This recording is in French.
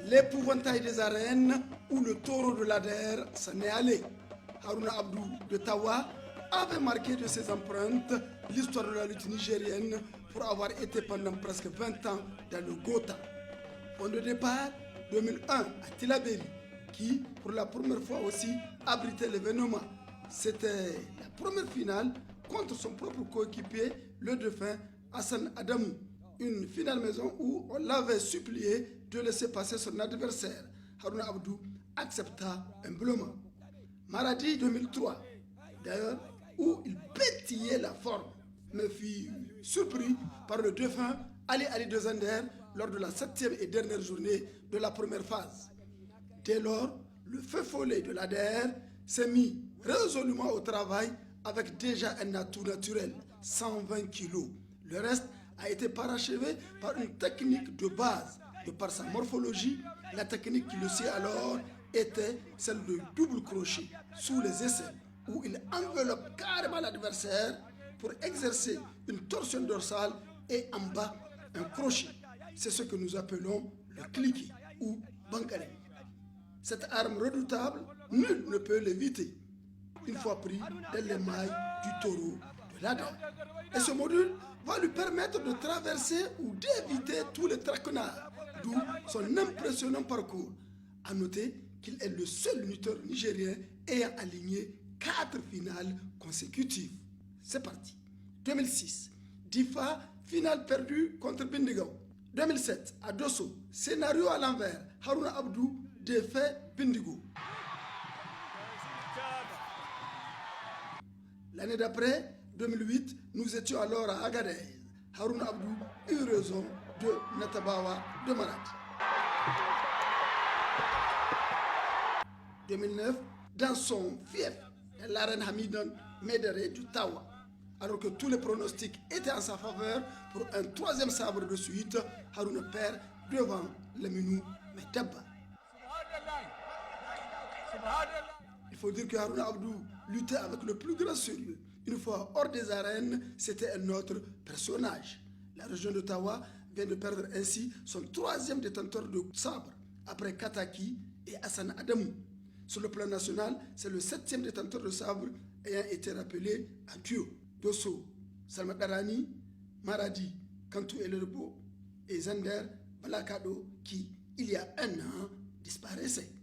l'épouvantail des arènes où le taureau de l'Ader s'en est allé. Harouna Abdou de Tawa avait marqué de ses empreintes l'histoire de la lutte nigérienne pour avoir été pendant presque 20 ans dans le Gotha. Point de départ, 2001 à Tillabéri, qui pour la première fois aussi abritait l'événement. C'était la première finale contre son propre coéquipier, le défunt Hassan Adamou. Une finale maison où on l'avait supplié de laisser passer son adversaire. Harouna Abdou accepta humblement. Maradi 2003, d'ailleurs, où il pétillait la forme, me fit surpris par le défunt Ali de Zander lors de la 7e et dernière journée de la première phase. Dès lors, le feu follet de l'ADR s'est mis résolument au travail avec déjà un atout naturel, 120 kilos. Le reste a été parachevé par une technique de base. De par sa morphologie, la technique qui le suit alors était celle de double crochet sous les aisselles, où il enveloppe carrément l'adversaire pour exercer une torsion dorsale et en bas un crochet. C'est ce que nous appelons le cliquet ou bankale. Cette arme redoutable, nul ne peut l'éviter une fois pris dans les mailles du taureau de l'Ader. Et ce module va lui permettre de traverser ou d'éviter tous les traquenards, d'où son impressionnant parcours. A noter qu'il est le seul lutteur nigérien ayant aligné 4 finales consécutives. C'est parti. 2006, Difa, finale perdue contre Bindigao. 2007, à Dosso, scénario à l'envers, Harouna Abdou défait Bindigo. L'année d'après, 2008, nous étions alors à Agadez. Harouna Abdou eut raison de Natabawa de Maradi. 2009, dans son fief, l'arène Hamidan Médéré du Tawa. Alors que tous les pronostics étaient en sa faveur pour un 3e sabre de suite, Harouna perd devant le Minou Medaba. Il faut dire que Harouna Abdou luttait avec le plus grand sérieux. Une fois hors des arènes, c'était un autre personnage. La région de Tawa vient de perdre ainsi son 3e détenteur de sabre, après Kataki et Hassan Adamou. Sur le plan national, c'est le 7e détenteur de sabre ayant été rappelé à Dieu. Dosso, Salma Darani, Maradi, Kantou Elerbo et Zander Balakado qui, il y a un an, disparaissaient.